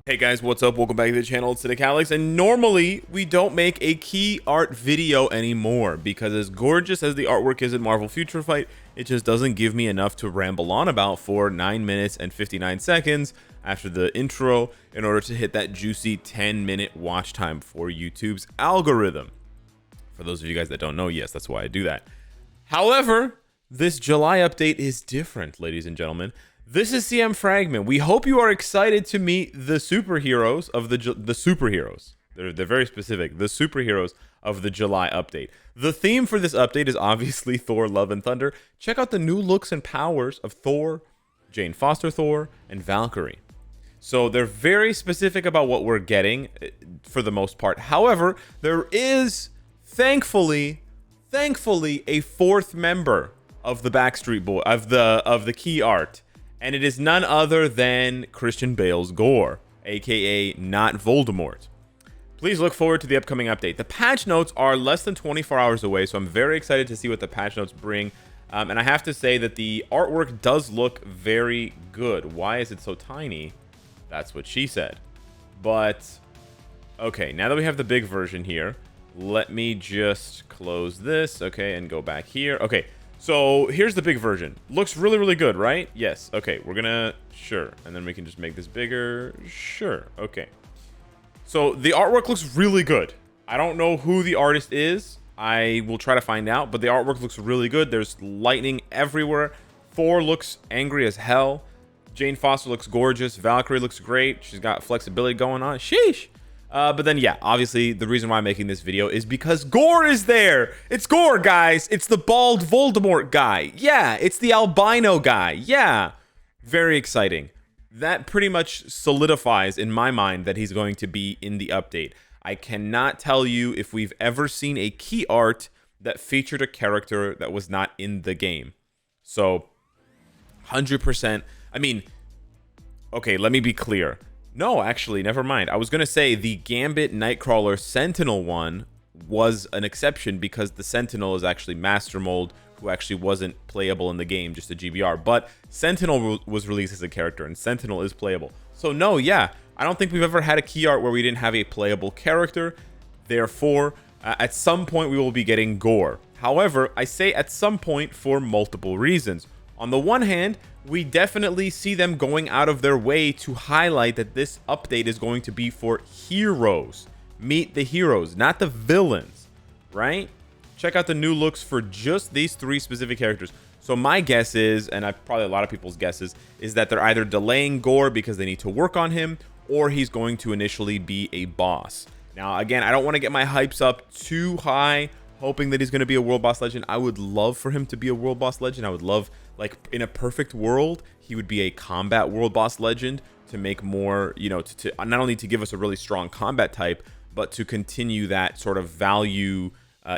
Hey guys, what's up? Welcome back to the channel. It's Cynicalex, and normally we don't make a key art video anymore because as gorgeous as the artwork is in Marvel Future Fight, it just doesn't give me enough to ramble on about for 9 minutes and 59 seconds after the intro in order to hit that juicy 10-minute watch time for YouTube's algorithm. For those of you guys that don't know, yes, that's why I do that. However, this July update is different, ladies and gentlemen. This is CM Fragment. We hope you are excited to meet the superheroes of the superheroes. They're very specific. The superheroes of the July update. The theme for this update is obviously Thor: Love and Thunder. Check out the new looks and powers of Thor, Jane Foster Thor, and Valkyrie. So they're very specific about what we're getting for the most part. However, there is thankfully a fourth member of the Backstreet Boy of the key art. And it is none other than Christian Bale's GORR, aka not Voldemort. Please look forward to the upcoming update. The patch notes are less than 24 hours away, so I'm very excited to see what the patch notes bring. And I have to say that the artwork does look very good. Why is it so tiny? That's what she said. But, okay, now that we have the big version here, let me just close this, okay, and go back here. Okay. So here's the big version. Looks really, really good, right? Yes. Okay, we're gonna, sure. And then we can just make this bigger. Sure. Okay. So the artwork looks really good. I don't know who the artist is. I will try to find out, but the artwork looks really good. There's lightning everywhere. Thor looks angry as hell. Jane Foster looks gorgeous. Valkyrie looks great. She's got flexibility going on. Sheesh. But then, yeah, obviously, the reason why I'm making this video is because GORR is there. It's GORR, guys. It's the bald Voldemort guy. Yeah, it's the albino guy. Yeah, very exciting. That pretty much solidifies in my mind that he's going to be in the update. I cannot tell you if we've ever seen a key art that featured a character that was not in the game. So, 100%. I mean, okay, let me be clear. No, actually, never mind. I was going to say the Gambit Nightcrawler Sentinel one was an exception because the Sentinel is actually Master Mold, who actually wasn't playable in the game, just a GBR. But Sentinel was released as a character, and Sentinel is playable. So no, yeah, I don't think we've ever had a key art where we didn't have a playable character. Therefore, at some point, we will be getting GORR. However, I say at some point for multiple reasons. On the one hand, we definitely see them going out of their way to highlight that this update is going to be for heroes. Meet the heroes, not the villains, right? Check out the new looks for just these three specific characters. So my guess is, and probably a lot of people's guesses, is that they're either delaying GORR because they need to work on him, or he's going to initially be a boss. Now, again, I don't want to get my hypes up too high, hoping that he's going to be a world boss legend. I would love for him to be a world boss legend. I would love, like, in a perfect world, he would be a combat world boss legend to make more, you know, to not only to give us a really strong combat type, but to continue that sort of value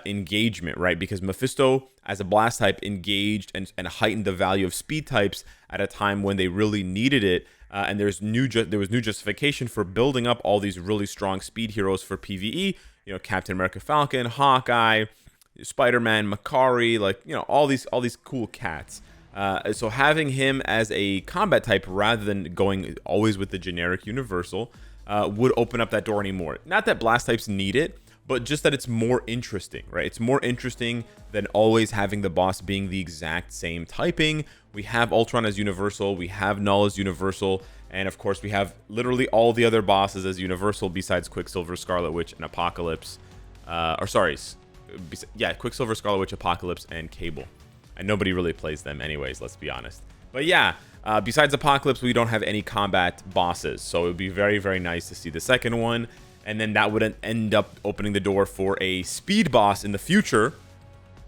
engagement, right? Because Mephisto, as a blast type, engaged and heightened the value of speed types at a time when they really needed it. And there was new justification for building up all these really strong speed heroes for PvE. You know, Captain America Falcon, Hawkeye, Spider-Man, Makari, like, you know, all these cool cats. So having him as a combat type rather than going always with the generic universal would open up that door anymore. Not that blast types need it, but just that it's more interesting, right? It's more interesting than always having the boss being the exact same typing. We have Ultron as universal, we have Null as universal, and of course we have literally all the other bosses as universal besides Quicksilver, Scarlet Witch, and Apocalypse. Quicksilver, Scarlet Witch, Apocalypse, and Cable. And nobody really plays them anyways, let's be honest. But yeah, besides Apocalypse, we don't have any combat bosses. So it would be very, very nice to see the second one. And then that would end up opening the door for a speed boss in the future,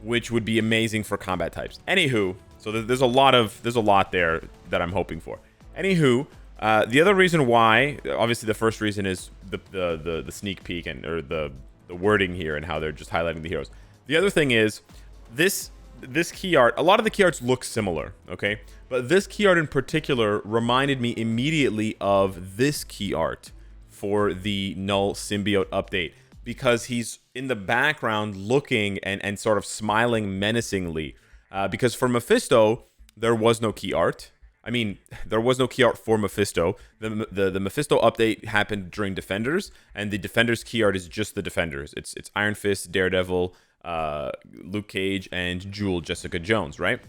which would be amazing for combat types. Anywho, so there's a lot there that I'm hoping for. Anywho, the other reason why, obviously the first reason is the sneak peek or the wording here and how they're just highlighting the heroes. The other thing is this key art, a lot of the key arts look similar, okay? But this key art in particular reminded me immediately of this key art for the Null symbiote update, because he's in the background looking and sort of smiling menacingly. Because for Mephisto, there was no key art. I mean, there was no key art for Mephisto. The Mephisto update happened during Defenders, and the Defenders key art is just the Defenders. It's Iron Fist, Daredevil, Luke Cage, and Jewel Jessica Jones, right?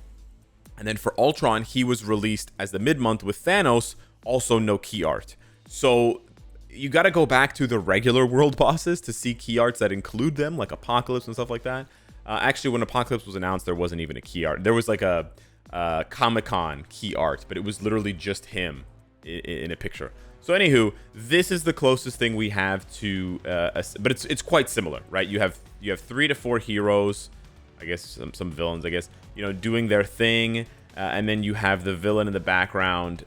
And then for Ultron, he was released as the mid-month with Thanos, also no key art. So you got to go back to the regular world bosses to see key arts that include them, like Apocalypse and stuff like that. Actually, when Apocalypse was announced, there wasn't even a key art. There was like a Comic-Con key art, but it was literally just him in a picture. So anywho, this is the closest thing we have to, but it's quite similar, right? You have 3 to 4 heroes, I guess some villains, I guess, you know, doing their thing, and then you have the villain in the background,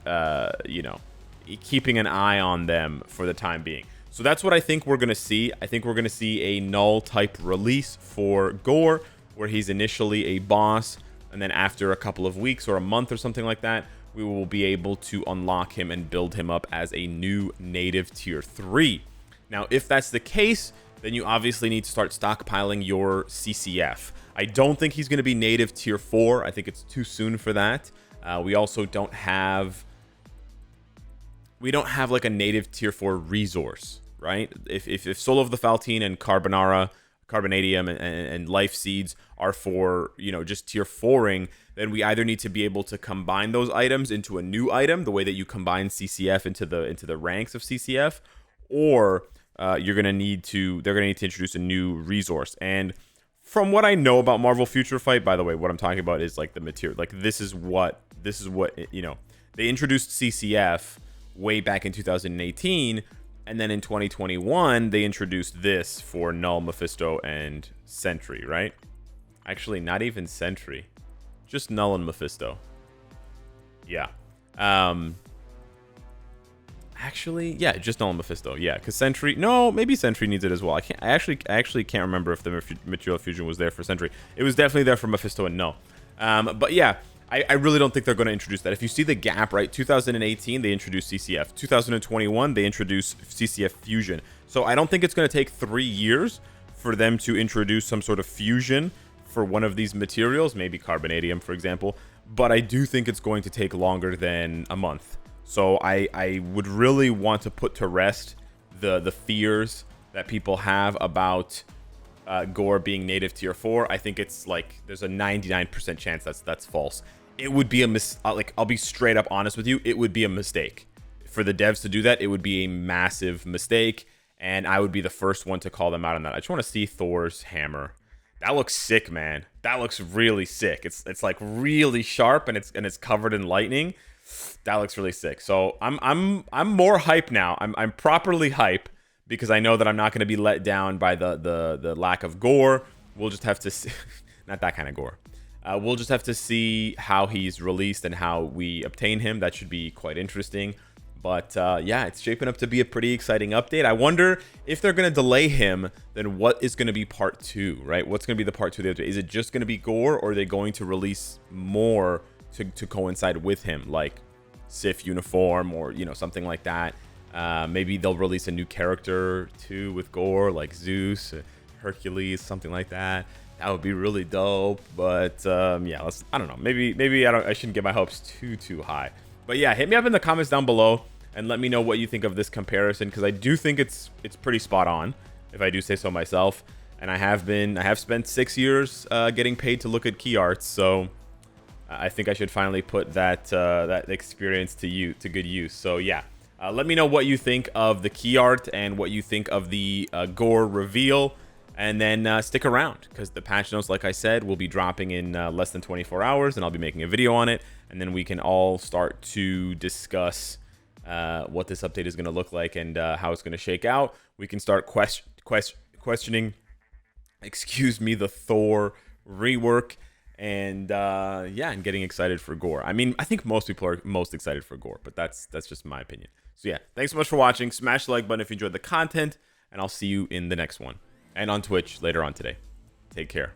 you know, keeping an eye on them for the time being. So that's what I think we're gonna see. I think we're gonna see a null type release for GORR, where he's initially a boss, and then after a couple of weeks or a month or something like that, we will be able to unlock him and build him up as a new native tier 3. Now, if that's the case, then you obviously need to start stockpiling your CCF. I don't think he's going to be native tier 4. I think it's too soon for that. We also don't have like a native tier 4 resource, right? If Soul of the Faltine and Carbonadium and Life Seeds are for, you know, just tier 4ing, then we either need to be able to combine those items into a new item, the way that you combine CCF into the ranks of CCF, or they're gonna need to introduce a new resource. And from what I know about Marvel Future Fight, by the way, what I'm talking about is like the material. Like this is what you know, they introduced CCF way back in 2018. And then in 2021, they introduced this for Null, Mephisto, and Sentry, right? Actually, not even Sentry. Just Null and Mephisto. Yeah. Actually, yeah, just Null and Mephisto. Yeah, because Sentry... No, maybe Sentry needs it as well. I actually can't remember if the Material Fusion was there for Sentry. It was definitely there for Mephisto and Null. But yeah, I really don't think they're going to introduce that. If you see the gap, right, 2018, they introduced CCF. 2021, they introduced CCF Fusion. So I don't think it's going to take 3 years for them to introduce some sort of fusion for one of these materials, maybe Carbonadium, for example. But I do think it's going to take longer than a month. So I would really want to put to rest the fears that people have about GORR being native tier 4. I think it's like there's a 99% chance that's false. It would be I'll be straight up honest with you, it would be a mistake for the devs to do that. It would be a massive mistake, and I would be the first one to call them out on that. I just want to see Thor's hammer. That looks sick, man. That looks really sick. It's like really sharp, and it's covered in lightning. That looks really sick. So I'm more hype now. I'm properly hype, because I know that I'm not going to be let down by the lack of GORR. We'll just have to see. Not that kind of GORR. We'll just have to see how he's released and how we obtain him. That should be quite interesting. But yeah, it's shaping up to be a pretty exciting update. I wonder if they're going to delay him, then what is going to be part 2, right? What's going to be the part 2 of the update? Is it just going to be GORR, or are they going to release more to coincide with him, like Sif uniform, or, you know, something like that? Maybe they'll release a new character too with GORR, like Zeus, Hercules, something like that. That would be really dope. But yeah, I don't know. Maybe I shouldn't get my hopes too high. But yeah, hit me up in the comments down below and let me know what you think of this comparison, because I do think it's pretty spot on, if I do say so myself. And I have spent 6 years getting paid to look at key arts, so I think I should finally put that experience to good use. So yeah. Let me know what you think of the key art and what you think of the GORR reveal, and then stick around, because the patch notes, like I said, will be dropping in less than 24 hours, and I'll be making a video on it, and then we can all start to discuss what this update is going to look like and how it's going to shake out. We can start questioning, excuse me, the Thor rework, and yeah, and getting excited for GORR. I mean, I think most people are most excited for GORR, but that's just my opinion. So yeah, thanks so much for watching. Smash the like button if you enjoyed the content, and I'll see you in the next one, and on Twitch later on today. Take care.